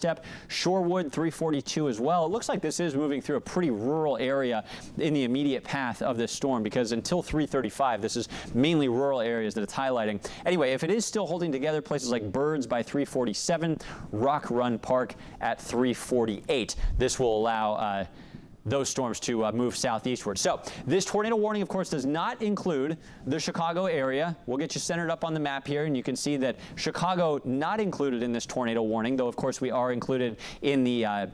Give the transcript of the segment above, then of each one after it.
step. Shorewood 342 as well. It looks like this is moving through a pretty rural area in the immediate path of this storm, because until 335 this is mainly rural areas that it's highlighting. Anyway, if it is still holding together, places like Birds by 347, Rock Run Park at 348. This will allow those storms to move southeastward. So this tornado warning, of course, does not include the Chicago area. We'll get you centered up on the map here, and you can see that Chicago not included in this tornado warning, though, of course, we are included in the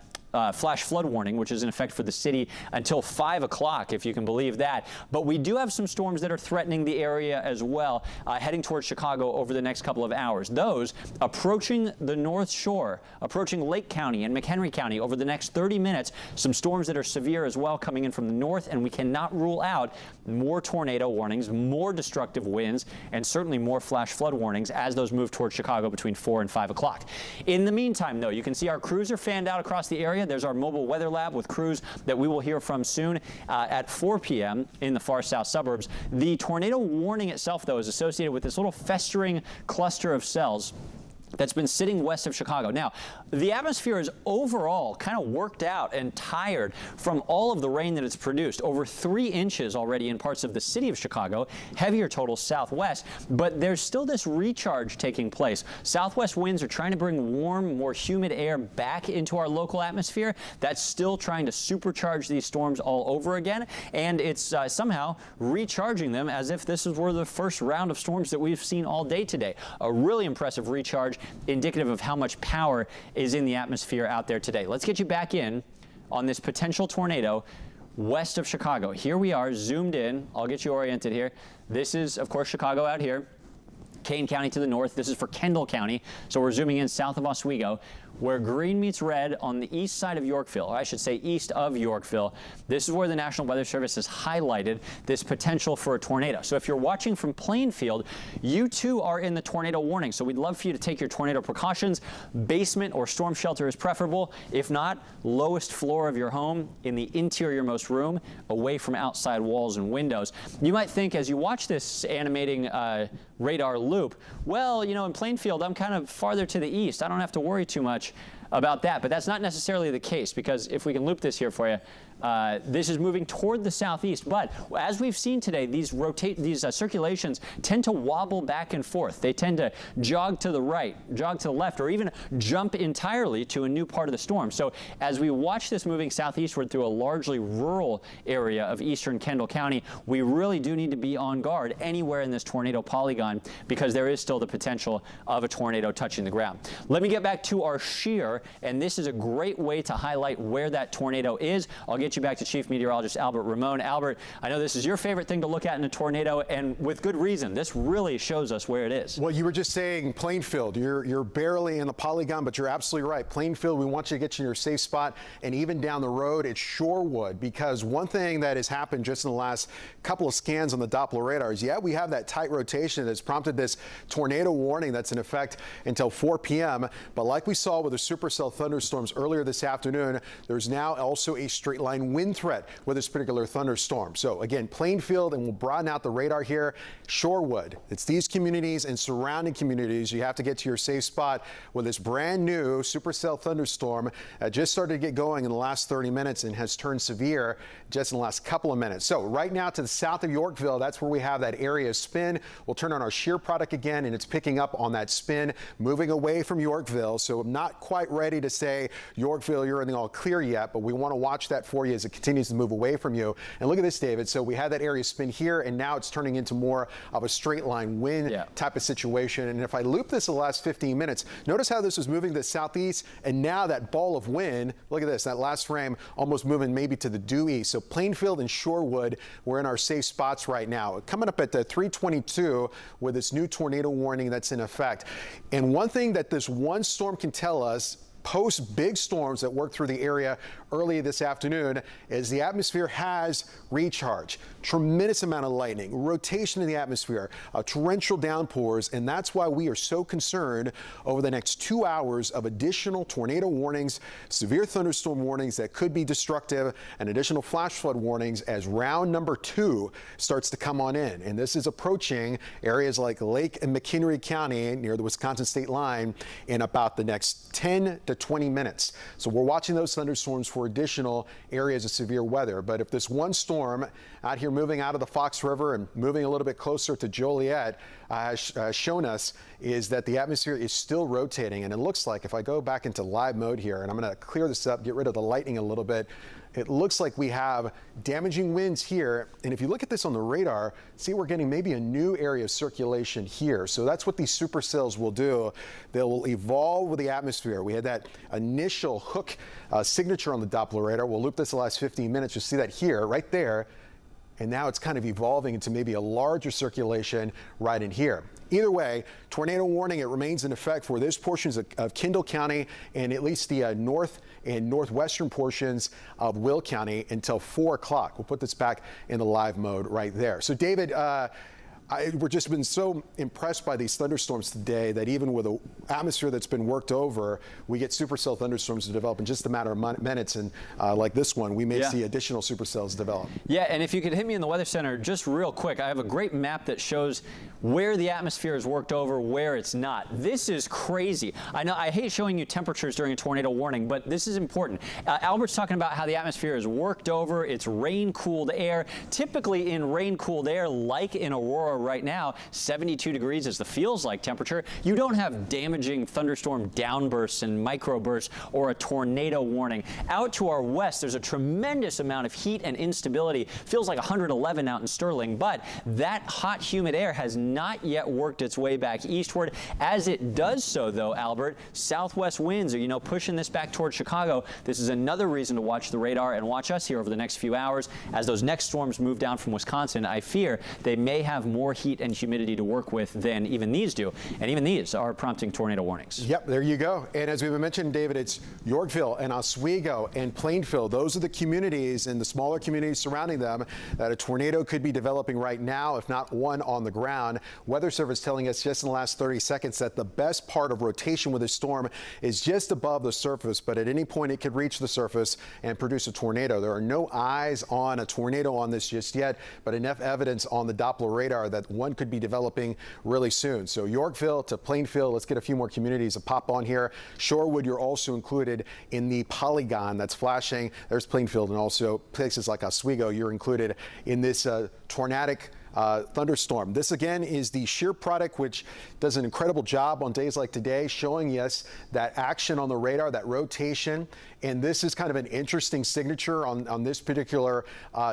flash flood warning, which is in effect for the city until 5 o'clock, if you can believe that. But we do have some storms that are threatening the area as well, heading towards Chicago over the next couple of hours. Those approaching the North Shore, approaching Lake County and McHenry County over the next 30 minutes. Some storms that are severe as well coming in from the north, and we cannot rule out more tornado warnings, more destructive winds, and certainly more flash flood warnings as those move towards Chicago between 4 and 5 o'clock. In the meantime, though, you can see our crews are fanned out across the area. There's our mobile weather lab with crews that we will hear from soon at 4 p.m. in the far south suburbs. The tornado warning itself, though, is associated with this little festering cluster of cells that's been sitting west of Chicago. Now, the atmosphere is overall kind of worked out and tired from all of the rain that it's produced. Over 3 inches already in parts of the city of Chicago, heavier totals southwest, but there's still this recharge taking place. Southwest winds are trying to bring warm, more humid air back into our local atmosphere. That's still trying to supercharge these storms all over again, and it's somehow recharging them as if this were the first round of storms that we've seen all day today. A really impressive recharge, indicative of how much power is in the atmosphere out there today. Let's get you back in on this potential tornado west of Chicago. Here we are, zoomed in. I'll get you oriented here. This is, of course, Chicago out here. Kane County to the north. This is for Kendall County. So we're zooming in south of Oswego, where green meets red on the east side of Yorkville, or I should say east of Yorkville. This is where the National Weather Service has highlighted this potential for a tornado. So if you're watching from Plainfield, you too are in the tornado warning. So we'd love for you to take your tornado precautions. Basement or storm shelter is preferable. If not, lowest floor of your home in the interior-most room, away from outside walls and windows. You might think as you watch this animating radar loop, well, you know, in Plainfield, I'm kind of farther to the east. I don't have to worry too much about that, but that's not necessarily the case, because if we can loop this here for you, this is moving toward the southeast, but as we've seen today, these circulations tend to wobble back and forth. They tend to jog to the right, jog to the left, or even jump entirely to a new part of the storm. So as we watch this moving southeastward through a largely rural area of eastern Kendall County, we really do need to be on guard anywhere in this tornado polygon, because there is still the potential of a tornado touching the ground. Let me get back to our shear, and this is a great way to highlight where that tornado is. I'll get you back to Chief Meteorologist Albert Ramon. Albert, I know this is your favorite thing to look at in a tornado, and with good reason. This really shows us where it is. Well, you were just saying Plainfield. You're barely in the polygon, but you're absolutely right. Plainfield, we want you to get you in your safe spot, and even down the road, it's Shorewood, because one thing that has happened just in the last couple of scans on the Doppler radars, yeah, we have that tight rotation that's prompted this tornado warning that's in effect until 4 p.m., but like we saw with the supercell thunderstorms earlier this afternoon, there's now also a straight line wind threat with this particular thunderstorm. So again, Plainfield, and we'll broaden out the radar here, Shorewood. It's these communities and surrounding communities. You have to get to your safe spot with this brand new supercell thunderstorm that just started to get going in the last 30 minutes and has turned severe just in the last couple of minutes. So right now to the south of Yorkville, that's where we have that area of spin. We'll turn on our shear product again, and it's picking up on that spin, moving away from Yorkville. So I'm not quite ready to say, Yorkville, you're in the all clear yet, but we want to watch that for you as it continues to move away from you. And look at this, David. So we had that area spin here, and now it's turning into more of a straight line wind type of situation. And if I loop this the last 15 minutes, notice how this was moving to the southeast, and now that ball of wind, look at this, that last frame almost moving maybe to the due east. So Plainfield and Shorewood, we're in our safe spots right now. Coming up at the 3:22 with this new tornado warning that's in effect. And one thing that this one storm can tell us, post big storms that worked through the area early this afternoon, is the atmosphere has recharged. Tremendous amount of lightning, rotation in the atmosphere, torrential downpours, and that's why we are so concerned over the next 2 hours of additional tornado warnings, severe thunderstorm warnings that could be destructive, and additional flash flood warnings as round number 2 starts to come on in. And this is approaching areas like Lake and McHenry County near the Wisconsin state line in about the next 10 to 20 minutes. So we're watching those thunderstorms for additional areas of severe weather. But if this one storm out here moving out of the Fox River and moving a little bit closer to Joliet has shown us is that the atmosphere is still rotating. And it looks like, if I go back into live mode here, and I'm going to clear this up, get rid of the lightning a little bit, it looks like we have damaging winds here. And if you look at this on the radar, see we're getting maybe a new area of circulation here. So that's what these supercells will do. They will evolve with the atmosphere. We had that initial hook signature on the Doppler radar. We'll loop this the last 15 minutes. You'll see that here, right there. And now it's kind of evolving into maybe a larger circulation right in here. Either way, tornado warning, it remains in effect for this portions of Kendall County and at least the north and northwestern portions of Will County until 4 o'clock. We'll put this back in the live mode right there. So, David, we've just been so impressed by these thunderstorms today that even with an atmosphere that's been worked over, we get supercell thunderstorms to develop in just a matter of minutes. And like this one, we may see additional supercells develop. Yeah, and if you could hit me in the Weather Center just real quick, I have a great map that shows where the atmosphere is worked over, where it's not. This is crazy. I know I hate showing you temperatures during a tornado warning, but this is important. Albert's talking about how the atmosphere is worked over. It's rain-cooled air. Typically in rain-cooled air, like in Aurora right now, 72 degrees is the feels-like temperature. You don't have damaging thunderstorm downbursts and microbursts or a tornado warning. Out to our west, there's a tremendous amount of heat and instability. Feels like 111 out in Sterling, but that hot, humid air has not yet worked its way back eastward. As it does so, though, Albert, southwest winds are, pushing this back towards Chicago. This is another reason to watch the radar and watch us here over the next few hours. As those next storms move down from Wisconsin, I fear they may have more heat and humidity to work with than even these do. And even these are prompting tornado warnings. Yep, there you go. And as we've mentioned, David, it's Yorkville and Oswego and Plainfield. Those are the communities and the smaller communities surrounding them that a tornado could be developing right now, if not one on the ground. Weather Service telling us just in the last 30 seconds that the best part of rotation with a storm is just above the surface, but at any point it could reach the surface and produce a tornado. There are no eyes on a tornado on this just yet, but enough evidence on the Doppler radar that one could be developing really soon. So Yorkville to Plainfield, let's get a few more communities to pop on here. Shorewood, you're also included in the polygon that's flashing. There's Plainfield, and also places like Oswego, you're included in this tornadic thunderstorm. This again is the shear product, which does an incredible job on days like today, showing us that action on the radar, that rotation. And this is kind of an interesting signature on this particular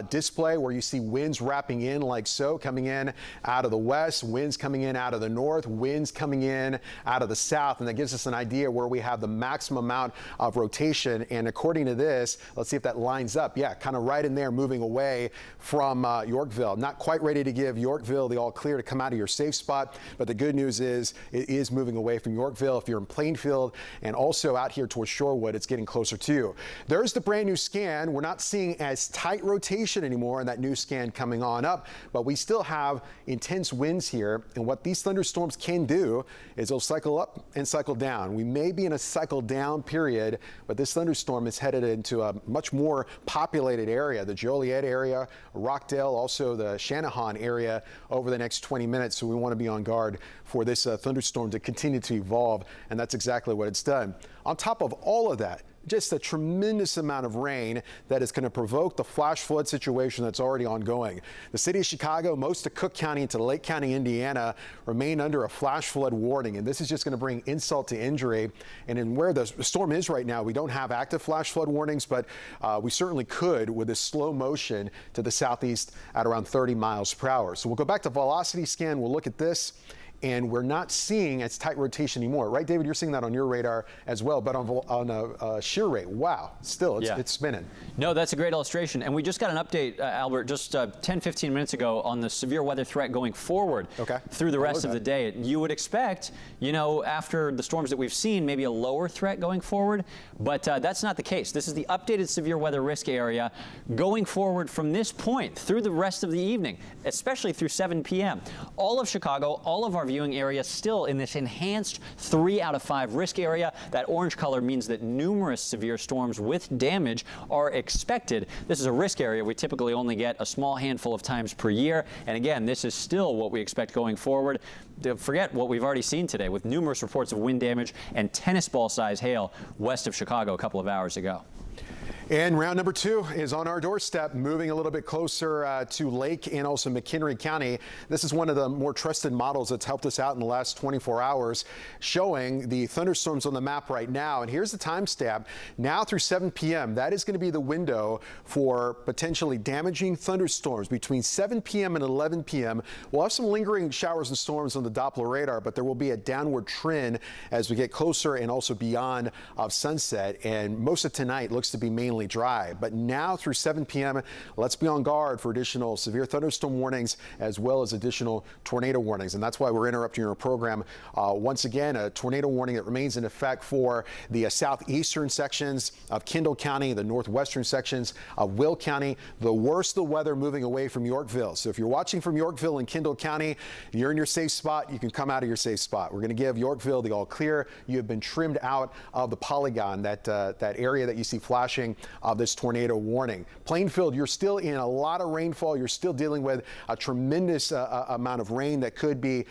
display, where you see winds wrapping in like so, coming in out of the west, winds coming in out of the north, winds coming in out of the south. And that gives us an idea where we have the maximum amount of rotation. And according to this, let's see if that lines up. Yeah, kind of right in there, moving away from Yorkville. Not quite ready to give Yorkville the all clear to come out of your safe spot, but the good news is it is moving away from Yorkville. If you're in Plainfield and also out here towards Shorewood, it's getting closer to you. There's the brand new scan. We're not seeing as tight rotation anymore in that new scan coming on up, but we still have intense winds here. And what these thunderstorms can do is they'll cycle up and cycle down. We may be in a cycle down period, but this thunderstorm is headed into a much more populated area, the Joliet area, Rockdale, also the Channahon area over the next 20 minutes. So we want to be on guard for this thunderstorm to continue to evolve. And that's exactly what it's done. On top of all of that, just a tremendous amount of rain that is going to provoke the flash flood situation that's already ongoing. The city of Chicago, most of Cook County into Lake County, Indiana, remain under a flash flood warning. And this is just going to bring insult to injury. And in where the storm is right now, we don't have active flash flood warnings, but we certainly could with a slow motion to the southeast at around 30 miles per hour. So we'll go back to velocity scan. We'll look at this. And we're not seeing as tight rotation anymore, right, David? You're seeing that on your radar as well, but on a shear rate, wow, still, it's spinning. No, that's a great illustration. And we just got an update, Albert, just 10, 15 minutes ago on the severe weather threat going forward through the rest of the day. You would expect, after the storms that we've seen, maybe a lower threat going forward, but that's not the case. This is the updated severe weather risk area going forward from this point through the rest of the evening, especially through 7 p.m. All of Chicago, all of our viewing area, still in this enhanced 3 out of 5 risk area. That orange color means that numerous severe storms with damage are expected. This is a risk area we typically only get a small handful of times per year. And again, this is still what we expect going forward. Forget what we've already seen today with numerous reports of wind damage and tennis ball size hail west of Chicago a couple of hours ago. And round number 2 is on our doorstep, moving a little bit closer to Lake and also McHenry County. This is one of the more trusted models that's helped us out in the last 24 hours, showing the thunderstorms on the map right now. And here's the timestamp. Now through 7 p.m., that is going to be the window for potentially damaging thunderstorms between 7 p.m. and 11 p.m. We'll have some lingering showers and storms on the Doppler radar, but there will be a downward trend as we get closer and also beyond of sunset. And most of tonight looks to be mainly dry, but now through 7 p.m. let's be on guard for additional severe thunderstorm warnings as well as additional tornado warnings. And that's why we're interrupting our program once again. A tornado warning that remains in effect for the southeastern sections of Kendall County, the northwestern sections of Will County. The worst the weather moving away from Yorkville. So if you're watching from Yorkville and Kendall County, you're in your safe spot. You can come out of your safe spot. We're going to give Yorkville the all clear. You have been trimmed out of the polygon, that area that you see flashing of this tornado warning. Plainfield, you're still in a lot of rainfall. You're still dealing with a tremendous amount of rain that could be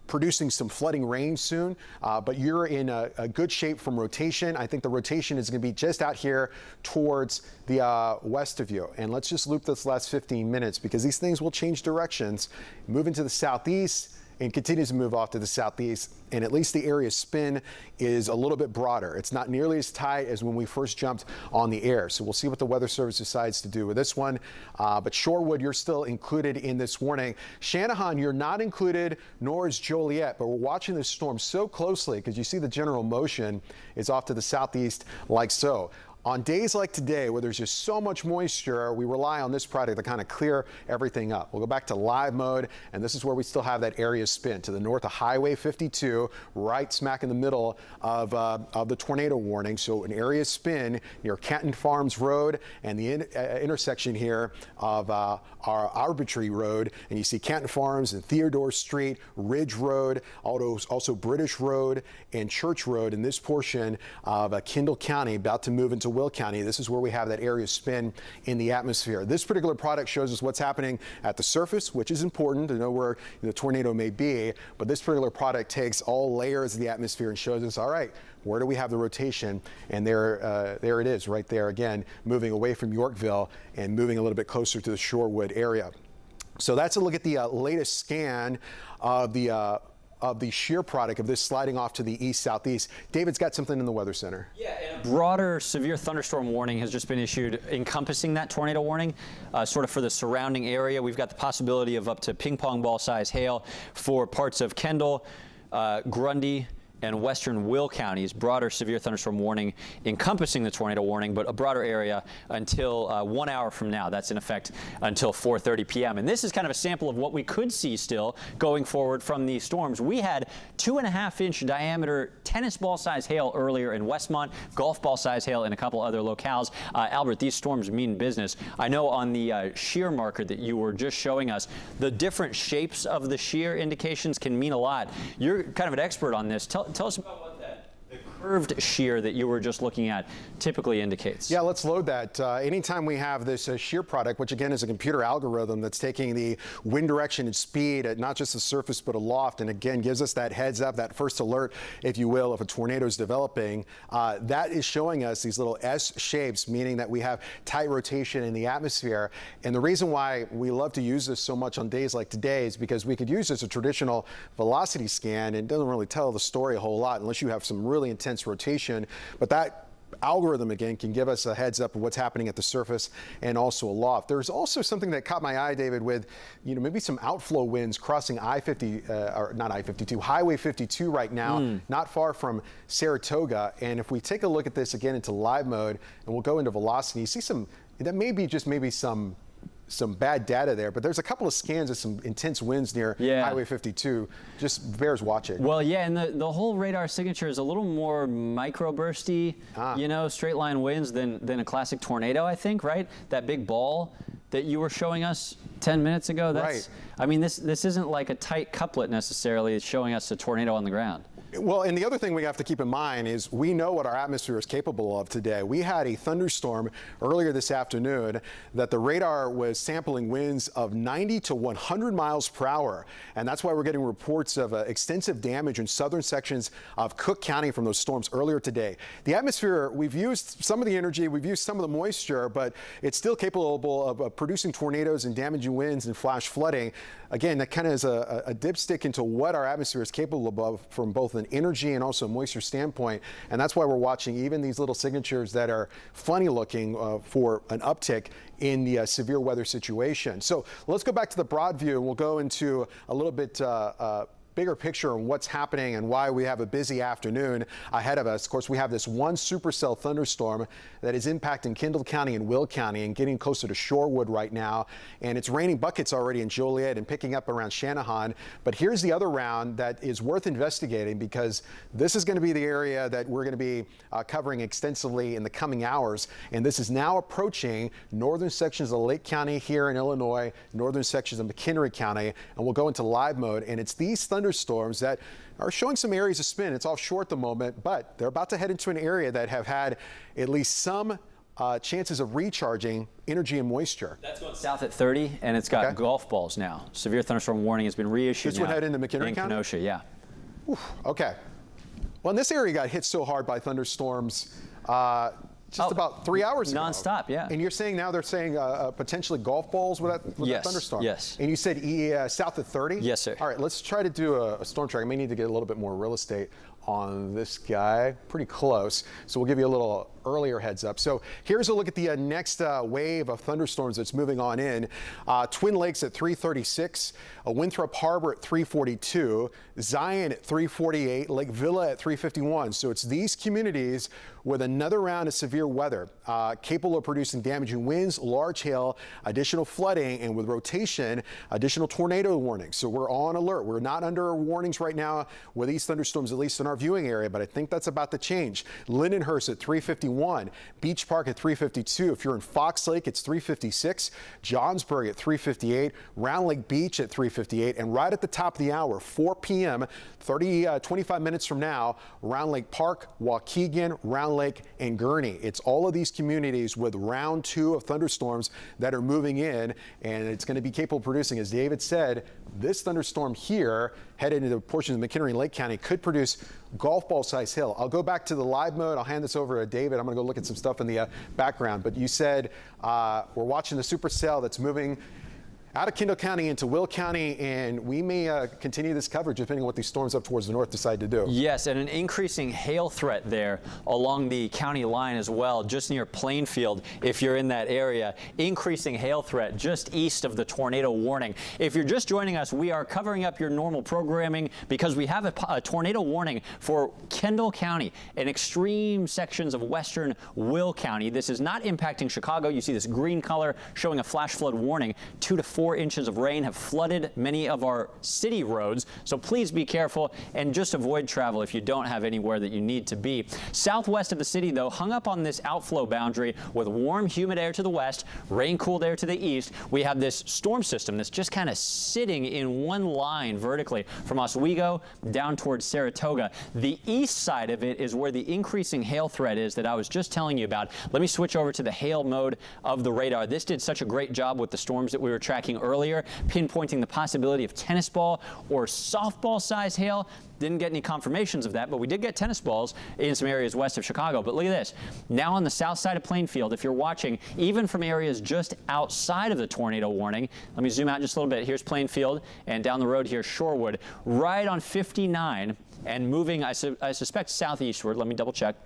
producing some flooding rain soon, but you're in a good shape from rotation. I think the rotation is going to be just out here towards the west of you. And let's just loop this last 15 minutes because these things will change directions, move into the southeast, and continues to move off to the southeast, and at least the area spin is a little bit broader. It's not nearly as tight as when we first jumped on the air. So we'll see what the Weather Service decides to do with this one. But Shorewood, you're still included in this warning. Shanahan, you're not included, nor is Joliet, but we're watching this storm so closely because you see the general motion is off to the southeast like so. On days like today, where there's just so much moisture, we rely on this product to kind of clear everything up. We'll go back to live mode, and this is where we still have that area spin to the north of Highway 52, right smack in the middle of the tornado warning. So an area spin near Canton Farms Road and the intersection here of our Arbitrary Road. And you see Canton Farms and Theodore Street, Ridge Road, also British Road and Church Road in this portion of Kendall County, about to move into Will County. This is where we have that area spin in the atmosphere. This particular product shows us what's happening at the surface, which is important to know where the tornado may be. But this particular product takes all layers of the atmosphere and shows us, all right, where do we have the rotation? And there it is right there again, moving away from Yorkville and moving a little bit closer to the Shorewood area. So that's a look at the latest scan of the shear product of this sliding off to the east-southeast. David's got something in the Weather Center. Yeah, and a broader severe thunderstorm warning has just been issued encompassing that tornado warning, sort of for the surrounding area. We've got the possibility of up to ping pong ball size hail for parts of Kendall, Grundy, and western Will counties. Broader severe thunderstorm warning encompassing the tornado warning, but a broader area until 1 hour from now. That's in effect until 4:30 p.m. And this is kind of a sample of what we could see still going forward from these storms. We had 2.5-inch diameter tennis ball size hail earlier in Westmont, golf ball size hail in a couple other locales. Albert, these storms mean business. I know on the shear marker that you were just showing us, the different shapes of the shear indications can mean a lot. You're kind of an expert on this. Tell us about what the curved shear that you were just looking at typically indicates. Yeah, let's load that. Anytime we have this shear product, which again is a computer algorithm that's taking the wind direction and speed at not just the surface but aloft, and again gives us that heads up, that first alert, if you will, if a tornado is developing, that is showing us these little S shapes, meaning that we have tight rotation in the atmosphere. And the reason why we love to use this so much on days like today is because we could use this as a traditional velocity scan, and it doesn't really tell the story a whole lot unless you have some really intense rotation. But that algorithm again can give us a heads up of what's happening at the surface and also aloft. There's also something that caught my eye, David, with maybe some outflow winds crossing Highway 52 right now, not far from Saratoga. And if we take a look at this again into live mode and we'll go into velocity, you see that may be just maybe some bad data there, but there's a couple of scans of some intense winds near Highway 52. Just bears watching. Well, yeah, and the whole radar signature is a little more microbursty, straight line winds than a classic tornado, I think, right? That big ball that you were showing us 10 minutes ago? Right. I mean, this isn't like a tight couplet necessarily. It's showing us a tornado on the ground. Well, and the other thing we have to keep in mind is we know what our atmosphere is capable of today. We had a thunderstorm earlier this afternoon that the radar was sampling winds of 90 to 100 miles per hour. And that's why we're getting reports of extensive damage in southern sections of Cook County from those storms earlier today. The atmosphere, we've used some of the energy, we've used some of the moisture, but it's still capable of producing tornadoes and damaging winds and flash flooding. Again, that kind of is a dipstick into what our atmosphere is capable of from both an energy and also moisture standpoint. And that's why we're watching even these little signatures that are funny looking for an uptick in the severe weather situation. So let's go back to the broad view. We'll go into a little bit bigger picture on what's happening and why we have a busy afternoon ahead of us. Of course, we have this one supercell thunderstorm that is impacting Kendall County and Will County and getting closer to Shorewood right now. And it's raining buckets already in Joliet and picking up around Shanahan. But here's the other round that is worth investigating, because this is going to be the area that we're going to be covering extensively in the coming hours. And this is now approaching northern sections of Lake County here in Illinois, northern sections of McHenry County, and we'll go into live mode. And it's these thunderstorms that are showing some areas of spin. It's offshore at the moment, but they're about to head into an area that have had at least some chances of recharging energy and moisture. That's going south at 30, and it's got golf balls now. Severe thunderstorm warning has been reissued. This would head into McHenry County? Kenosha, yeah. Oof, okay. Well, and this area got hit so hard by thunderstorms just about 3 hours ago. Non-stop, yeah. And you're saying now they're saying potentially golf balls with that thunderstorm? Yes. And you said south of 30? Yes, sir. All right, let's try to do a storm track. I may need to get a little bit more real estate on this guy. Pretty close. So we'll give you a little earlier heads up. So here's a look at the next wave of thunderstorms that's moving on in. Twin Lakes at 336, Winthrop Harbor at 342, Zion at 348, Lake Villa at 351. So it's these communities with another round of severe weather, capable of producing damaging winds, large hail, additional flooding, and with rotation, additional tornado warnings. So we're on alert. We're not under warnings right now with these thunderstorms, at least in our viewing area, but I think that's about to change. Lindenhurst at 351, Beach Park at 352. If you're in Fox Lake, it's 356, Johnsburg at 358, Round Lake Beach at 358, and right at the top of the hour, 4 p.m., 25 minutes from now, Round Lake Park, Waukegan, Round Lake, and Gurnee. It's all of these communities with round 2 of thunderstorms that are moving in, and it's going to be capable of producing, as David said, this thunderstorm here headed into portions of McHenry and Lake County could produce golf ball size hail. I'll go back to the live mode. I'll hand this over to David. I'm going to go look at some stuff in the background. But you said we're watching the supercell that's moving out of Kendall County into Will County, and we may continue this coverage depending on what these storms up towards the north decide to do. Yes, and an increasing hail threat there along the county line as well, just near Plainfield, if you're in that area. Increasing hail threat just east of the tornado warning. If you're just joining us, we are covering up your normal programming because we have a tornado warning for Kendall County and extreme sections of western Will County. This is not impacting Chicago. You see this green color showing a flash flood warning. 2 to 4 inches of rain have flooded many of our city roads, so please be careful and just avoid travel if you don't have anywhere that you need to be. Southwest of the city, though, hung up on this outflow boundary with warm, humid air to the west, rain-cooled air to the east. We have this storm system that's just kind of sitting in one line vertically from Oswego down towards Saratoga. The east side of it is where the increasing hail threat is that I was just telling you about. Let me switch over to the hail mode of the radar. This did such a great job with the storms that we were tracking earlier, pinpointing the possibility of tennis ball or softball size hail. Didn't get any confirmations of that, but we did get tennis balls in some areas west of Chicago. But look at this. Now on the south side of Plainfield, if you're watching, even from areas just outside of the tornado warning, let me zoom out just a little bit. Here's Plainfield, and down the road here, Shorewood, right on 59 and moving, I suspect, southeastward. Let me double check.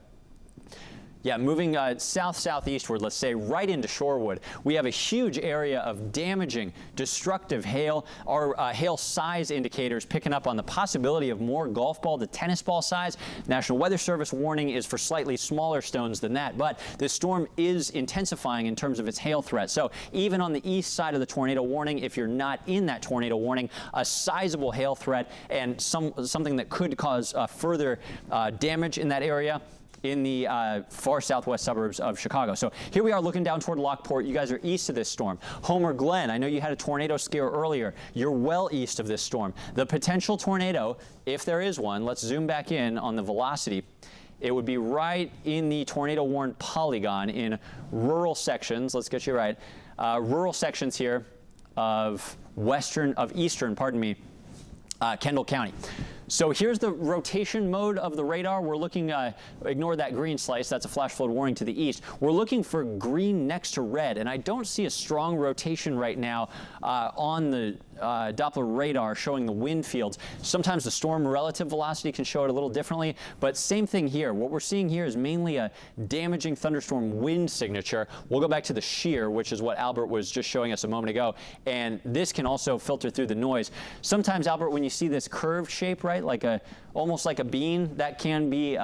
Yeah, moving south-southeastward, let's say, right into Shorewood. We have a huge area of damaging, destructive hail. Our hail size indicators picking up on the possibility of more golf ball to tennis ball size. National Weather Service warning is for slightly smaller stones than that, but this storm is intensifying in terms of its hail threat. So even on the east side of the tornado warning, if you're not in that tornado warning, a sizable hail threat and something that could cause further damage in that area. in the far southwest suburbs of Chicago. So here we are looking down toward Lockport. You guys are east of this storm. Homer Glen, I know you had a tornado scare earlier. You're well east of this storm. The potential tornado, if there is one, let's zoom back in on the velocity. It would be right in the tornado-warned polygon in rural sections. Let's get you right. Rural sections here of eastern, Kendall County. So here's the rotation mode of the radar. We're looking, ignore that green slice, that's a flash flood warning to the east. We're looking for green next to red, and I don't see a strong rotation right now on the Doppler radar showing the wind fields. Sometimes the storm relative velocity can show it a little differently, but same thing here. What we're seeing here is mainly a damaging thunderstorm wind signature. We'll go back to the shear, which is what Albert was just showing us a moment ago, and this can also filter through the noise. Sometimes, Albert, when you see this curved shape, right, almost like a bean, that can be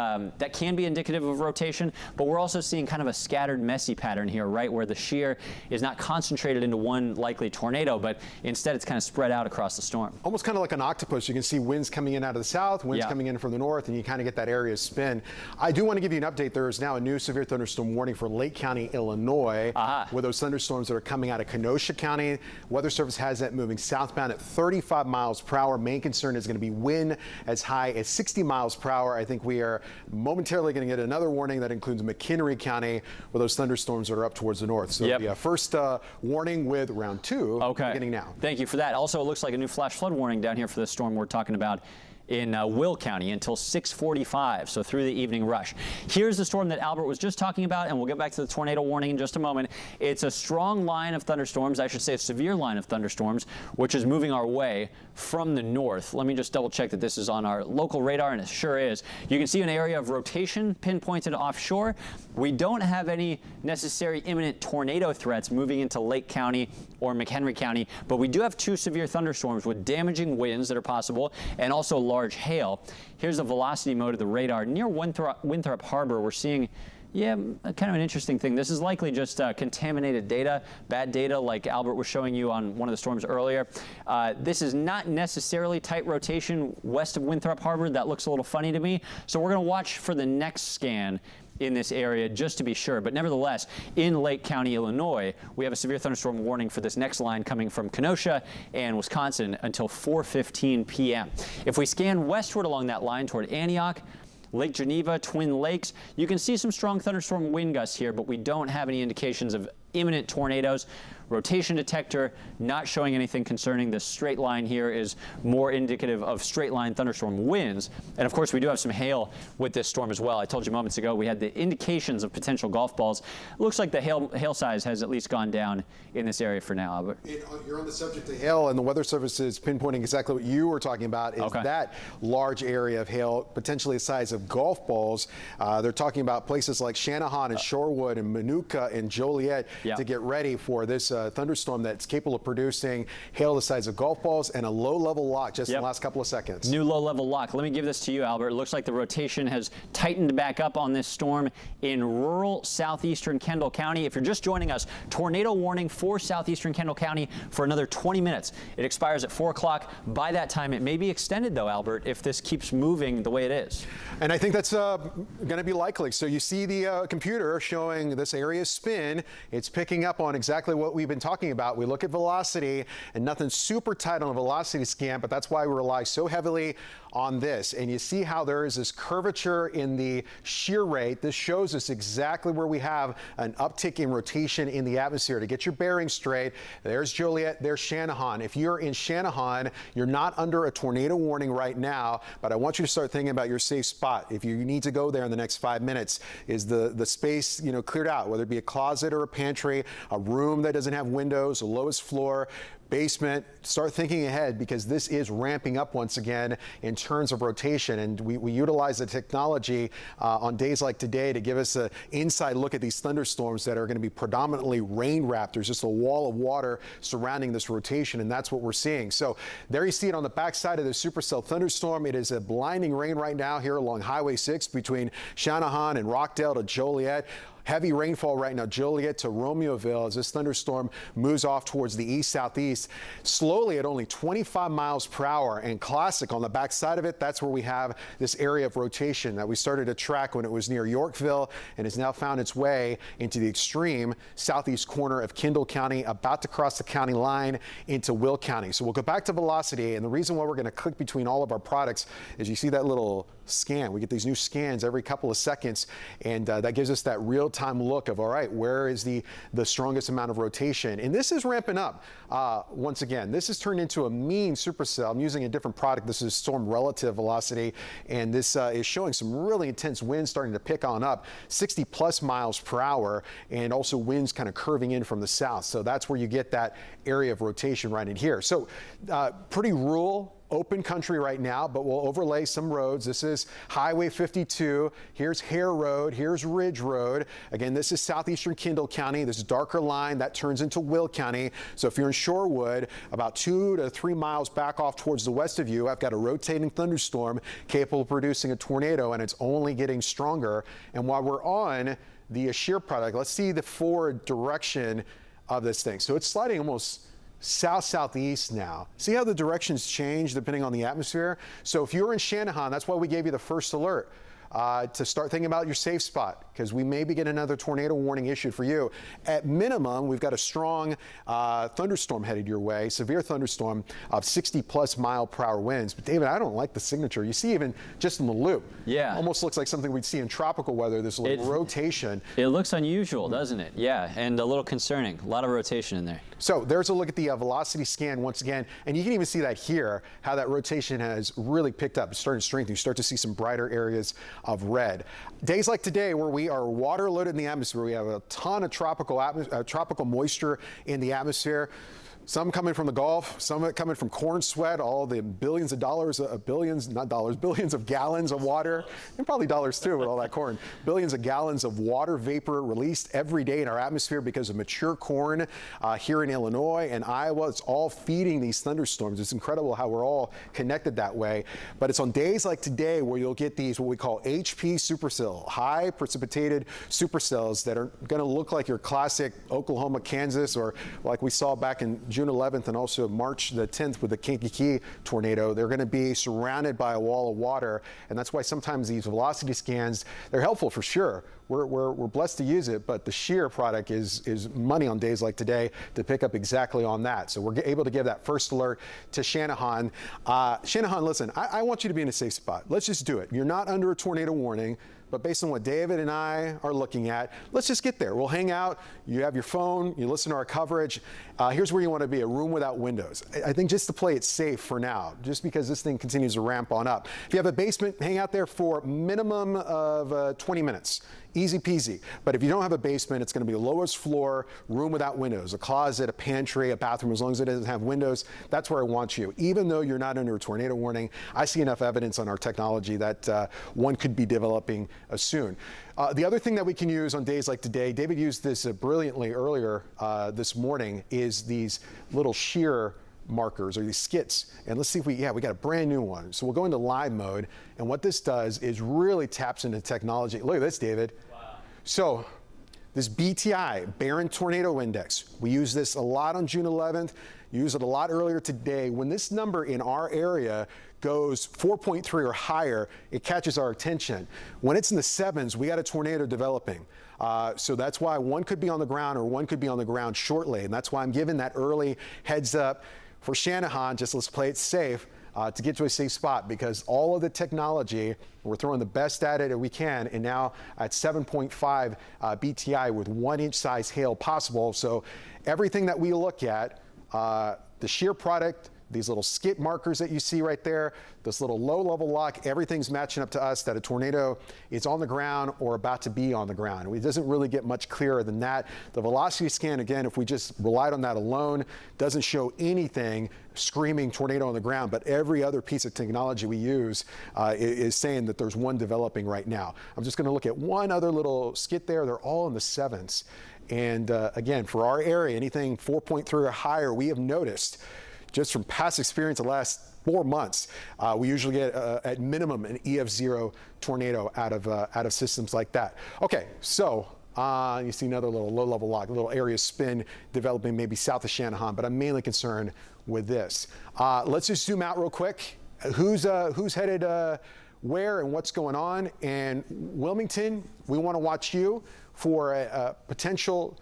indicative of rotation, but we're also seeing kind of a scattered, messy pattern here, right, where the shear is not concentrated into one likely tornado, but instead it's kind of spread out across the storm. Almost kind of like an octopus. You can see winds coming in out of the south, winds coming in from the north, and you kind of get that area spin. I do want to give you an update. There is now a new severe thunderstorm warning for Lake County, Illinois, with those thunderstorms that are coming out of Kenosha County. Weather Service has that moving southbound at 35 miles per hour. Main concern is going to be wind as high as 60 miles per hour. I think we are momentarily going to get another warning that includes McHenry County, where those thunderstorms are up towards the north. So the first warning with round 2 beginning now. Thank you for that. Also, it looks like a new flash flood warning down here for the storm we're talking about in Will County until 6:45, so through the evening rush. Here's the storm that Albert was just talking about, and we'll get back to the tornado warning in just a moment. It's a strong line of thunderstorms, I should say a severe line of thunderstorms, which is moving our way from the north. Let me just double check that this is on our local radar, and it sure is. You can see an area of rotation pinpointed offshore. We don't have any necessary imminent tornado threats moving into Lake County or McHenry County, but we do have 2 severe thunderstorms with damaging winds that are possible and also large hail. Here's the velocity mode of the radar. Near Winthrop Harbor, we're seeing kind of an interesting thing. This is likely just contaminated data, bad data like Albert was showing you on one of the storms earlier. This is not necessarily tight rotation west of Winthrop Harbor. That looks a little funny to me. So we're going to watch for the next scan in this area just to be sure. But nevertheless, in Lake County, Illinois, we have a severe thunderstorm warning for this next line coming from Kenosha and Wisconsin until 4:15 p.m. If we scan westward along that line toward Antioch, Lake Geneva, Twin Lakes, you can see some strong thunderstorm wind gusts here, but we don't have any indications of imminent tornadoes. Rotation detector not showing anything concerning. The straight line here is more indicative of straight line thunderstorm winds. And of course, we do have some hail with this storm as well. I told you moments ago we had the indications of potential golf balls. It looks like the hail size has at least gone down in this area for now, Albert. You're on the subject of hail, and the Weather Service is pinpointing exactly what you were talking about, is that large area of hail, potentially the size of golf balls. They're talking about places like Shanahan and Shorewood and Manuka and Joliet to get ready for this thunderstorm that's capable of producing hail the size of golf balls and a low-level lock just in the last couple of seconds. New low-level lock. Let me give this to you, Albert. It looks like the rotation has tightened back up on this storm in rural southeastern Kendall County. If you're just joining us, tornado warning for southeastern Kendall County for another 20 minutes. It expires at 4 o'clock. By that time, it may be extended, though, Albert, if this keeps moving the way it is. And I think that's going to be likely. So you see the computer showing this area spin. It's picking up on exactly what we've been talking about. We look at velocity, and nothing super tight on a velocity scan, but that's why we rely so heavily on this. And you see how there is this curvature in the shear rate. This shows us exactly where we have an uptick in rotation in the atmosphere. To get your bearings straight, there's Joliet, there's Shanahan. If you're in Shanahan, you're not under a tornado warning right now, but I want you to start thinking about your safe spot. If you need to go there in the next 5 minutes, is the space cleared out, whether it be a closet or a pantry, a room that doesn't have windows, a lowest floor, basement. Start thinking ahead, because this is ramping up once again in terms of rotation, and we utilize the technology on days like today to give us an inside look at these thunderstorms that are going to be predominantly rain wrapped. There's just a wall of water surrounding this rotation, and that's what we're seeing. So there you see it on the backside of the supercell thunderstorm. It is a blinding rain right now here along Highway 6 between Shanahan and Rockdale to Joliet. Heavy rainfall right now, Joliet to Romeoville, as this thunderstorm moves off towards the east-southeast, slowly at only 25 miles per hour. And classic on the backside of it, that's where we have this area of rotation that we started to track when it was near Yorkville and has now found its way into the extreme southeast corner of Kendall County, about to cross the county line into Will County. So we'll go back to velocity, and the reason why we're going to click between all of our products is you see that little scan. We get these new scans every couple of seconds, and that gives us that real-time look of, all right, where is the strongest amount of rotation? And this is ramping up. Once again, this has turned into a mean supercell. I'm using a different product. This is storm relative velocity, and this is showing some really intense winds starting to pick on up, 60 plus miles per hour, and also winds kind of curving in from the south. So that's where you get that area of rotation right in here. So pretty rural, open country right now, but we'll overlay some roads. This is Highway 52. Here's Hare Road. Here's Ridge Road. Again, this is southeastern Kendall County. This darker line that turns into Will County. So if you're in Shorewood, about 2 to 3 miles back off towards the west of you, I've got a rotating thunderstorm capable of producing a tornado, and it's only getting stronger. And while we're on the shear product, let's see the forward direction of this thing. So it's sliding almost south-southeast now. See how the directions change depending on the atmosphere? So if you're in Shanahan, that's why we gave you the first alert to start thinking about your safe spot, because we may be getting another tornado warning issued for you. At minimum, we've got a strong thunderstorm headed your way, severe thunderstorm of 60 plus mile per hour winds. But David, I don't like the signature. You see even just in the loop. Yeah. Almost looks like something we'd see in tropical weather, this little rotation. It looks unusual, doesn't it? Yeah, and a little concerning. A lot of rotation in there. So there's a look at the velocity scan once again, and you can even see that here, how that rotation has really picked up. It's starting to strengthen. You start to see some brighter areas of red. Days like today, where we are water loaded in the atmosphere, we have a ton of tropical moisture in the atmosphere. Some coming from the Gulf, some of it coming from corn sweat, all the billions of dollars, billions of gallons of water, and probably dollars too with all that corn. Billions of gallons of water vapor released every day in our atmosphere because of mature corn here in Illinois and Iowa. It's all feeding these thunderstorms. It's incredible how we're all connected that way. But it's on days like today where you'll get these, what we call HP supercell, high precipitated supercells that are going to look like your classic Oklahoma, Kansas, or like we saw back in June 11th and also March the 10th with the Kankakee tornado. They're going to be surrounded by a wall of water, and that's why sometimes these velocity scans, they're helpful for sure. We're blessed to use it, but the shear product is money on days like today to pick up exactly on that. So we're able to give that first alert to Shanahan. Shanahan, listen, I want you to be in a safe spot. Let's just do it. You're not under a tornado warning, but based on what David and I are looking at, let's just get there. We'll hang out. You have your phone. You listen to our coverage. Here's where you want to be, a room without windows. I think just to play it safe for now, just because this thing continues to ramp on up. If you have a basement, hang out there for a minimum of 20 minutes. Easy peasy. But if you don't have a basement, it's going to be a lowest floor, room without windows, a closet, a pantry, a bathroom, as long as it doesn't have windows. That's where I want you. Even though you're not under a tornado warning, I see enough evidence on our technology that one could be developing soon. The other thing that we can use on days like today, David used this brilliantly earlier this morning, is these little shear markers or these skits. And let's see if we got a brand new one. So we'll go into live mode. And what this does is really taps into technology. Look at this, David. Wow. So this BTI, Barron Tornado Index, we use this a lot on June 11th. Use it a lot earlier today. When this number in our area goes 4.3 or higher, it catches our attention. When it's in the 7s, we got a tornado developing. So that's why one could be on the ground or one could be on the ground shortly. And that's why I'm giving that early heads up for Shanahan. Just let's play it safe to get to a safe spot, because all of the technology, we're throwing the best at it we can, and now at 7.5 BTI with 1-inch size hail possible. So everything that we look at, the shear product, these little skit markers that you see right there, this little low-level lock, everything's matching up to us that a tornado is on the ground or about to be on the ground. It doesn't really get much clearer than that. The velocity scan, again, if we just relied on that alone, doesn't show anything screaming tornado on the ground, but every other piece of technology we use is saying that there's one developing right now. I'm just going to look at one other little skit there. They're all in the 7s. And again, for our area, anything 4.3 or higher, we have noticed, just from past experience the last 4 months, we usually get at minimum an EF0 tornado out of systems like that. Okay, so You see another little low-level lock, a little area spin developing maybe south of Shanahan, but I'm mainly concerned with this. Let's just zoom out real quick. Who's headed where and what's going on? And Wilmington, we want to watch you for a potential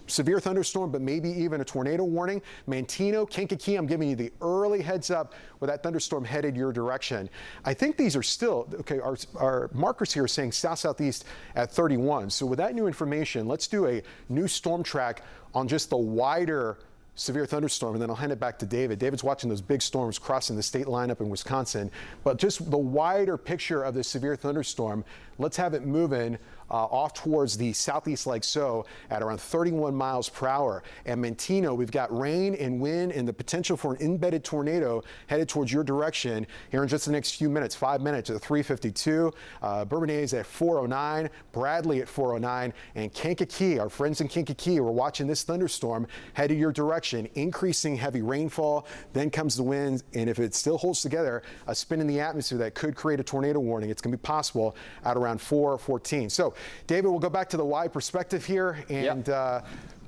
severe thunderstorm, but maybe even a tornado warning. Manteno, Kankakee, I'm giving you the early heads up with that thunderstorm headed your direction. I think these are still, okay, our markers here are saying south-southeast at 31. So with that new information, let's do a new storm track on just the wider severe thunderstorm, and then I'll hand it back to David. David's watching those big storms crossing the state line up in Wisconsin, but just the wider picture of this severe thunderstorm, let's have it moving off towards the southeast like so at around 31 miles per hour. And Manteno, we've got rain and wind and the potential for an embedded tornado headed towards your direction here in just the next few minutes, 5 minutes at 3:52. Bourbonnais at 4:09, Bradley at 4:09, and Kankakee, our friends in Kankakee, we're watching this thunderstorm headed your direction, increasing heavy rainfall, then comes the wind, and if it still holds together, a spin in the atmosphere that could create a tornado warning. It's going to be possible at around 4:14. So, David, we'll go back to the wide perspective here, and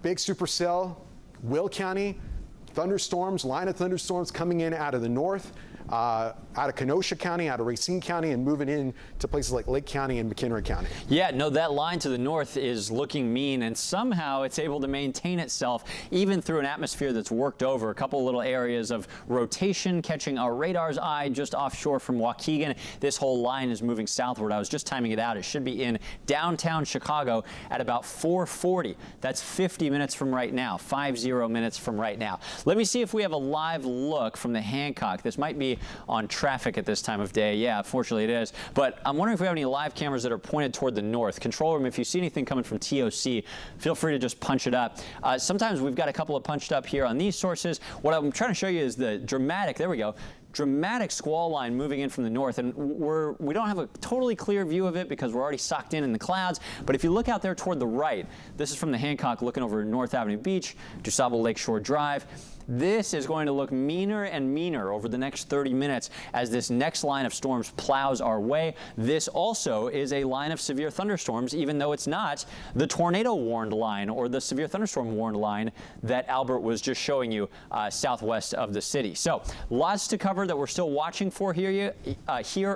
big supercell, Will County, thunderstorms, line of thunderstorms coming in out of the north, out of Kenosha County, out of Racine County, and moving in to places like Lake County and McHenry County. Yeah, no, that line to the north is looking mean, and somehow it's able to maintain itself even through an atmosphere that's worked over. A couple little areas of rotation catching our radar's eye just offshore from Waukegan. This whole line is moving southward. I was just timing it out. It should be in downtown Chicago at about 4:40. That's 50 minutes from right now, 50 minutes from right now. Let me see if we have a live look from the Hancock. This might be on traffic at this time of day. Yeah, fortunately it is. But I'm wondering if we have any live cameras that are pointed toward the north. Control room, if you see anything coming from TOC, feel free to just punch it up. Sometimes we've got a couple of punched up here on these sources. What I'm trying to show you is the dramatic, there we go, dramatic squall line moving in from the north, and we don't have a totally clear view of it because we're already socked in the clouds. But if you look out there toward the right, this is from the Hancock looking over North Avenue Beach, DuSable Lakeshore Drive. This is going to look meaner and meaner over the next 30 minutes as this next line of storms plows our way. This also is a line of severe thunderstorms, even though it's not the tornado warned line or the severe thunderstorm warned line that Albert was just showing you southwest of the city. So lots to cover that we're still watching for here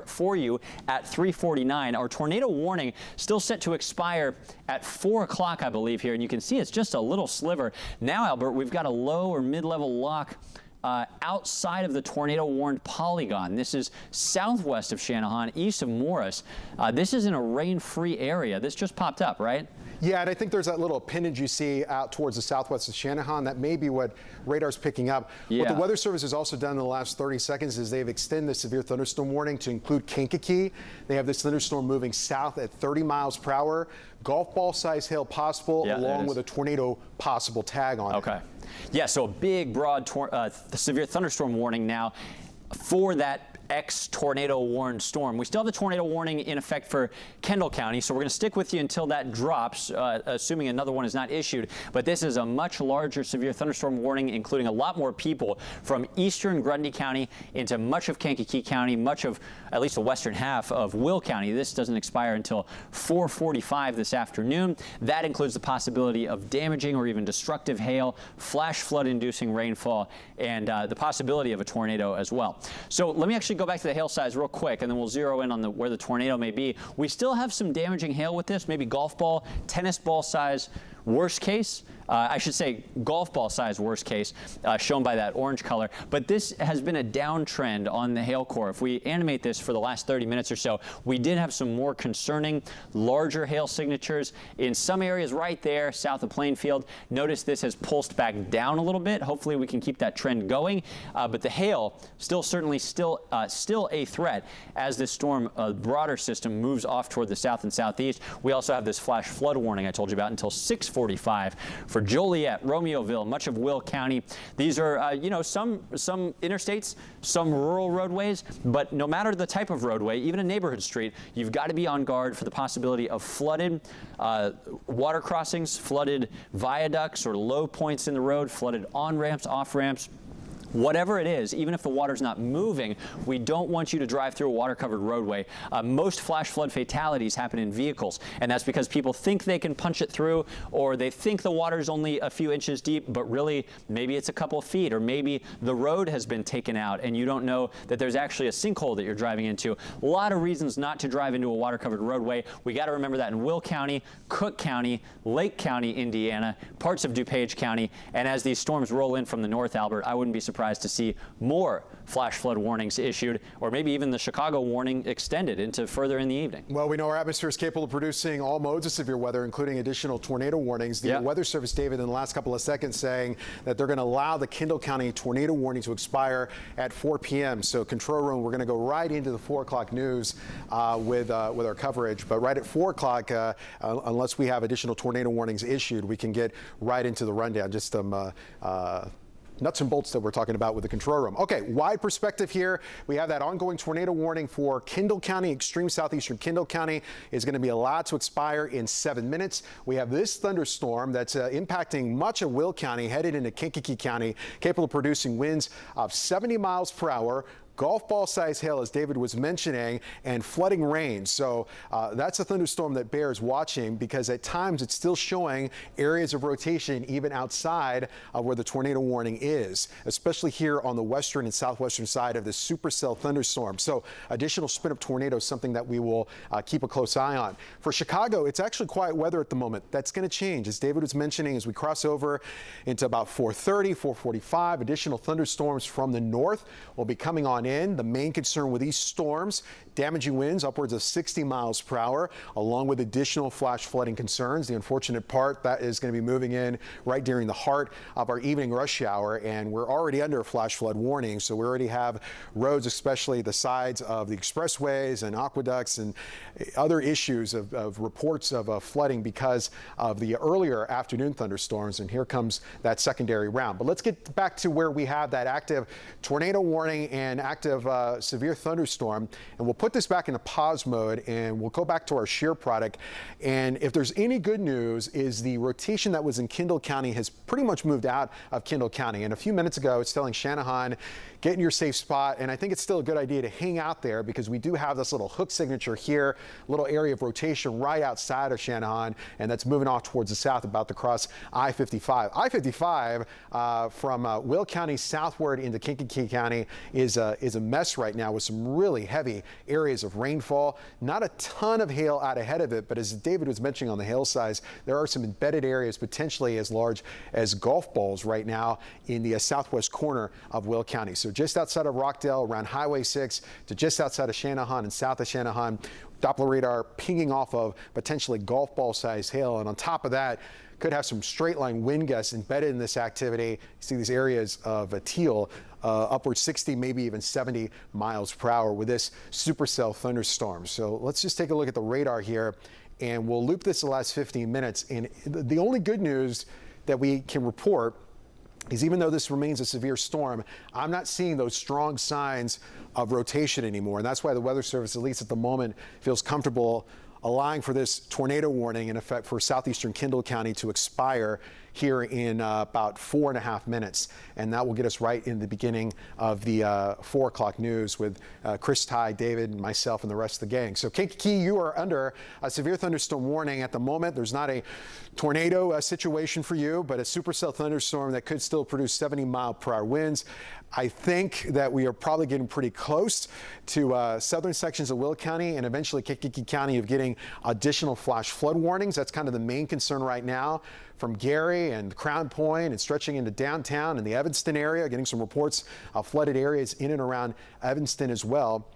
for you at 3:49. Our tornado warning still set to expire at 4 o'clock, I believe, here. And you can see it's just a little sliver. Now, Albert, we've got a low or mid-level lock outside of the tornado warned polygon. This is southwest of Shanahan, east of Morris. This is in a rain-free area. This just popped up, right? Yeah, and I think there's that little appendage you see out towards the southwest of Shanahan. That may be what radar's picking up. Yeah. What the Weather Service has also done in the last 30 seconds is they've extended the severe thunderstorm warning to include Kankakee. They have this thunderstorm moving south at 30 miles per hour. Golf ball size hail possible, along with a tornado possible tag on it. Okay. Yeah, so a big, broad severe thunderstorm warning now for that ex-tornado warned storm. We still have the tornado warning in effect for Kendall County, so we're going to stick with you until that drops, assuming another one is not issued. But this is a much larger severe thunderstorm warning, including a lot more people from eastern Grundy County into much of Kankakee County, much of at least the western half of Will County. This doesn't expire until 4:45 this afternoon. That includes the possibility of damaging or even destructive hail, flash flood-inducing rainfall, and the possibility of a tornado as well. So let me actually go back to the hail size real quick, and then we'll zero in on where the tornado may be. We still have some damaging hail with this, maybe golf ball, tennis ball size, worst case. I should say golf ball size worst case, shown by that orange color. But this has been a downtrend on the hail core. If we animate this for the last 30 minutes or so, we did have some more concerning, larger hail signatures in some areas right there south of Plainfield. Notice this has pulsed back down a little bit. Hopefully we can keep that trend going. But the hail certainly still a threat as this storm, broader system, moves off toward the south and southeast. We also have this flash flood warning I told you about until 6:45 for Joliet, Romeoville, much of Will County. These are, some interstates, some rural roadways, but no matter the type of roadway, even a neighborhood street, you've got to be on guard for the possibility of flooded water crossings, flooded viaducts or low points in the road, flooded on-ramps, off-ramps. Whatever it is, even if the water's not moving, we don't want you to drive through a water-covered roadway. Most flash flood fatalities happen in vehicles, and that's because people think they can punch it through, or they think the water's only a few inches deep, but really maybe it's a couple feet, or maybe the road has been taken out and you don't know that there's actually a sinkhole that you're driving into. A lot of reasons not to drive into a water-covered roadway. We got to remember that in Will County, Cook County, Lake County, Indiana, parts of DuPage County, and as these storms roll in from the north, Albert, I wouldn't be surprised to see more flash flood warnings issued, or maybe even the Chicago warning extended into further in the evening. Well, we know our atmosphere is capable of producing all modes of severe weather, including additional tornado warnings. The Weather Service, David, in the last couple of seconds saying that they're going to allow the Kendall County tornado warning to expire at 4 p.m. So, control room, we're going to go right into the 4 o'clock news with our coverage. But right at 4 o'clock, unless we have additional tornado warnings issued, we can get right into the rundown. Just some nuts and bolts that we're talking about with the control room. Okay, wide perspective here. We have that ongoing tornado warning for Kendall County, extreme southeastern Kendall County is going to be allowed to expire in 7 minutes. We have this thunderstorm that's impacting much of Will County, headed into Kankakee County, capable of producing winds of 70 miles per hour. Golf ball size hail, as David was mentioning, and flooding rain. So that's a thunderstorm that bears watching, because at times it's still showing areas of rotation even outside of where the tornado warning is, especially here on the western and southwestern side of the supercell thunderstorm. So additional spin up tornadoes, something that we will keep a close eye on. For Chicago, it's actually quiet weather at the moment. That's going to change, as David was mentioning, as we cross over into about 4:30, 4:45. Additional thunderstorms from the north will be coming on in. The main concern with these storms, damaging winds upwards of 60 miles per hour, along with additional flash flooding concerns. The unfortunate part, that is going to be moving in right during the heart of our evening rush hour, and we're already under a flash flood warning. So we already have roads, especially the sides of the expressways and aqueducts, and other issues of reports of flooding because of the earlier afternoon thunderstorms. And here comes that secondary round. But let's get back to where we have that active tornado warning and active severe thunderstorm, and we'll put this back into pause mode, and we'll go back to our shear product. And if there's any good news, is the rotation that was in Kendall County has pretty much moved out of Kendall County. And a few minutes ago, it's telling Shanahan, get in your safe spot. And I think it's still a good idea to hang out there, because we do have this little hook signature here, little area of rotation right outside of Shanahan, and that's moving off towards the south, about to cross I-55. I-55 from Will County southward into Kankakee County is a mess right now, with some really heavy areas of rainfall. Not a ton of hail out ahead of it, but as David was mentioning on the hail size, there are some embedded areas potentially as large as golf balls right now in the southwest corner of Will County. So just outside of Rockdale, around Highway 6 to just outside of Shanahan and south of Shanahan, Doppler radar pinging off of potentially golf ball size hail. And on top of that, could have some straight line wind gusts embedded in this activity. You see these areas of teal, upwards 60, maybe even 70 miles per hour with this supercell thunderstorm. So let's just take a look at the radar here, and we'll loop this the last 15 minutes. And the only good news that we can report is, even though this remains a severe storm, I'm not seeing those strong signs of rotation anymore. And that's why the Weather Service, at least at the moment, feels comfortable allowing for this tornado warning in effect for southeastern Kendall County to expire here in about 4.5 minutes. And that will get us right in the beginning of the 4 o'clock news with Chris, Ty, David, myself, and the rest of the gang. So Kankakee, you are under a severe thunderstorm warning at the moment. There's not a tornado situation for you, but a supercell thunderstorm that could still produce 70-mile-per-hour winds. I think that we are probably getting pretty close to southern sections of Will County and eventually Kankakee County of getting additional flash flood warnings. That's kind of the main concern right now, from Gary and Crown Point and stretching into downtown and the Evanston area, getting some reports of flooded areas in and around Evanston as well.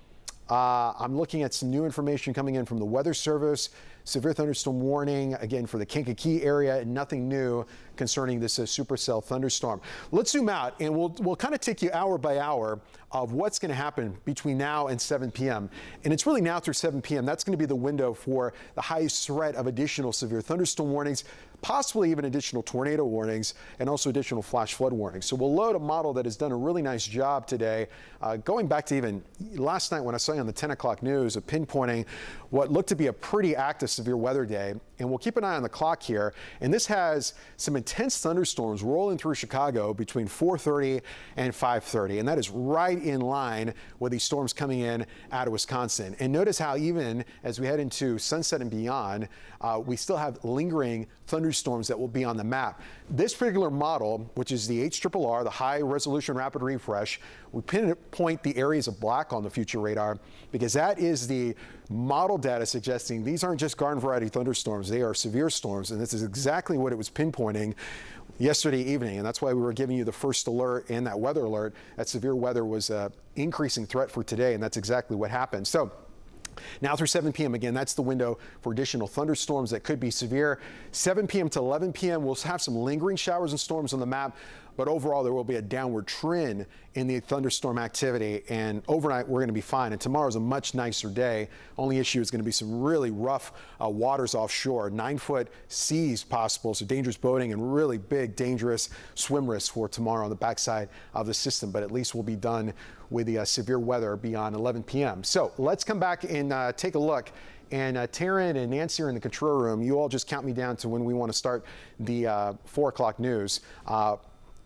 I'm looking at some new information coming in from the Weather Service. Severe thunderstorm warning, again, for the Kankakee area, and nothing new concerning this supercell thunderstorm. Let's zoom out, and we'll kind of take you hour by hour of what's going to happen between now and 7 p.m. And it's really now through 7 p.m. That's going to be the window for the highest threat of additional severe thunderstorm warnings, possibly even additional tornado warnings, and also additional flash flood warnings. So we'll load a model that has done a really nice job today, going back to even last night when I saw you on the 10 o'clock news, of pinpointing what looked to be a pretty active severe weather day. And we'll keep an eye on the clock here. And this has some intense thunderstorms rolling through Chicago between 4:30 and 5:30. And that is right in line with these storms coming in out of Wisconsin. And notice how even as we head into sunset and beyond, we still have lingering thunderstorms that will be on the map. This particular model, which is the HRRR, the high resolution rapid refresh, we pinpoint the areas of black on the future radar because that is the model data suggesting these aren't just garden variety thunderstorms, they are severe storms. And this is exactly what it was pinpointing yesterday evening. And that's why we were giving you the first alert and that weather alert. That severe weather was an increasing threat for today. And that's exactly what happened. So now through 7 p.m., again, that's the window for additional thunderstorms that could be severe. 7 p.m. to 11 p.m., we'll have some lingering showers and storms on the map, but overall there will be a downward trend in the thunderstorm activity, and overnight we're going to be fine. And tomorrow's a much nicer day. Only issue is going to be some really rough waters offshore, 9-foot seas possible, so dangerous boating and really big, dangerous swim risks for tomorrow on the backside of the system, but at least we'll be done with the severe weather beyond 11 p.m. So let's come back and take a look. And Taryn and Nancy are in the control room. You all just count me down to when we want to start the 4 o'clock news.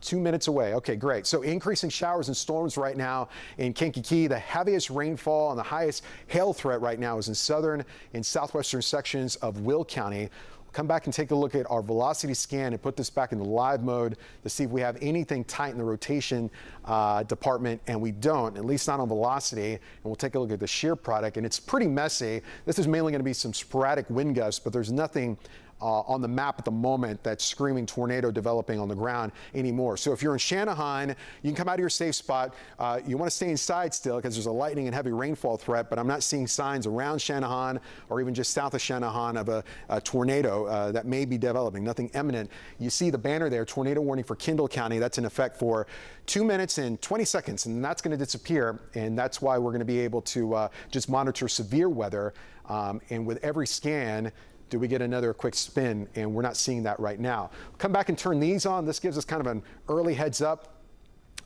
2 minutes away. Okay, great. So increasing showers and storms right now in Kankakee. The heaviest rainfall and the highest hail threat right now is in southern and southwestern sections of Will County. Come back and take a look at our velocity scan and put this back into live mode to see if we have anything tight in the rotation department, and we don't, at least not on velocity. And we'll take a look at the shear product, and it's pretty messy. This is mainly going to be some sporadic wind gusts, but there's nothing on the map at the moment that's screaming tornado developing on the ground anymore. So if you're in Shanahan, you can come out of your safe spot. You want to stay inside still because there's a lightning and heavy rainfall threat, but I'm not seeing signs around Shanahan or even just south of Shanahan of a tornado that may be developing, nothing imminent. You see the banner there, tornado warning for Kendall County. That's in effect for 2 minutes and 20 seconds, and that's going to disappear, and that's why we're going to be able to just monitor severe weather, and with every scan, do we get another quick spin? And we're not seeing that right now. Come back and turn these on. This gives us kind of an early heads up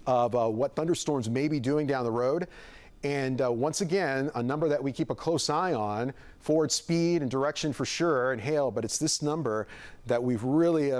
of what thunderstorms may be doing down the road. And once again, a number that we keep a close eye on, forward speed and direction for sure, and hail, but it's this number that we've really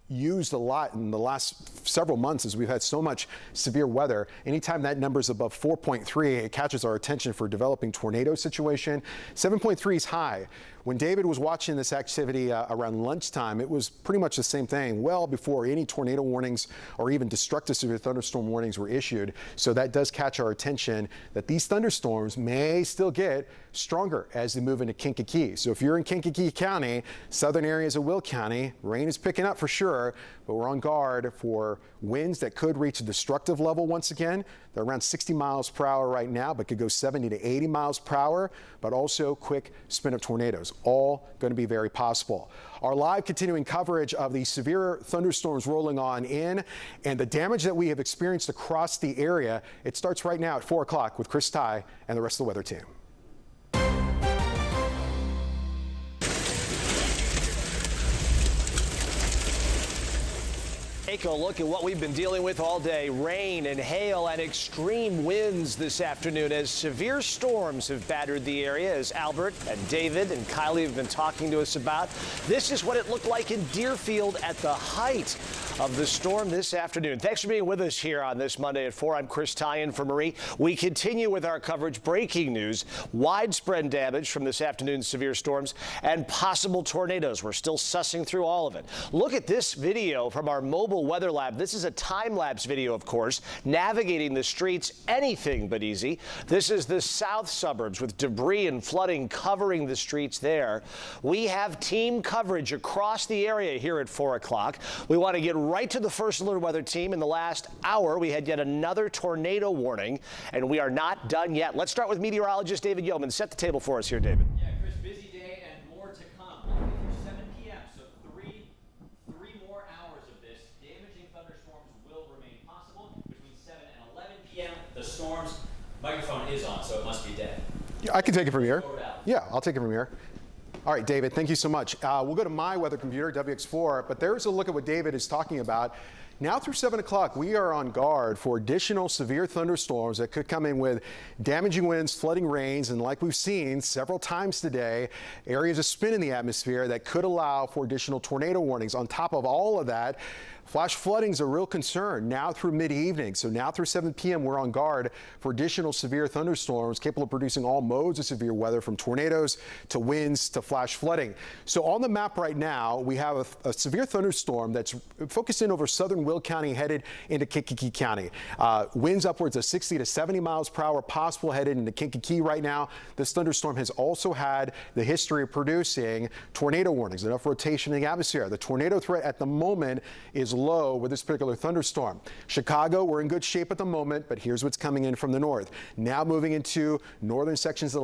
used a lot in the last several months as we've had so much severe weather. Anytime that number is above 4.3, it catches our attention for a developing tornado situation. 7.3 is high. When David was watching this activity around lunchtime, it was pretty much the same thing, well before any tornado warnings or even destructive severe thunderstorm warnings were issued. So that does catch our attention that these thunderstorms may still get stronger as they move into Kankakee. So if you're in Kankakee County, southern areas of Will County, rain is picking up for sure, but we're on guard for winds that could reach a destructive level once again. They're around 60 miles per hour right now, but could go 70 to 80 miles per hour, but also quick spin-up tornadoes, all going to be very possible. Our live continuing coverage of the severe thunderstorms rolling on in and the damage that we have experienced across the area, it starts right now at 4 o'clock with Chris Ty and the rest of the weather team. Take a look at what we've been dealing with all day. Rain and hail and extreme winds this afternoon as severe storms have battered the area, as Albert and David and Kylie have been talking to us about. This is what it looked like in Deerfield at the height of the storm this afternoon. Thanks for being with us here on this Monday at 4. I'm Chris Ty in for Marie. We continue with our coverage. Breaking news, widespread damage from this afternoon's severe storms and possible tornadoes. We're still sussing through all of it. Look at this video from our mobile weather lab. This is a time-lapse video, of course, navigating the streets anything but easy. This is the south suburbs with debris and flooding covering the streets there. We have team coverage across the area here at 4 o'clock. We want to get right to the first alert weather team. In the last hour, we had yet another tornado warning, and we are not done yet. Let's start with meteorologist David Yeoman. Set the table for us here, David. Yeah, Chris, busy day and more to come. Only through 7 p.m., so three more hours of this. Damaging thunderstorms will remain possible between 7 and 11 p.m. so it must be dead. I can take it from here. Yeah, I'll take it from here. All right, David, thank you so much. We'll go to my weather computer, WX4, but there's a look at what David is talking about. Now through 7 o'clock, we are on guard for additional severe thunderstorms that could come in with damaging winds, flooding rains, and like we've seen several times today, areas of spin in the atmosphere that could allow for additional tornado warnings. On top of all of that, flash flooding is a real concern now through mid-evening. So now through 7 p.m., we're on guard for additional severe thunderstorms capable of producing all modes of severe weather, from tornadoes to winds to flash flooding. So on the map right now, we have a severe thunderstorm that's focused in over southern Will County, headed into Kankakee County. Winds upwards of 60 to 70 miles per hour possible headed into Kankakee right now. This thunderstorm has also had the history of producing tornado warnings, enough rotation in the atmosphere. The tornado threat at the moment is low with this particular thunderstorm. Chicago, we're in good shape at the moment, but here's what's coming in from the north. Now moving into northern sections of the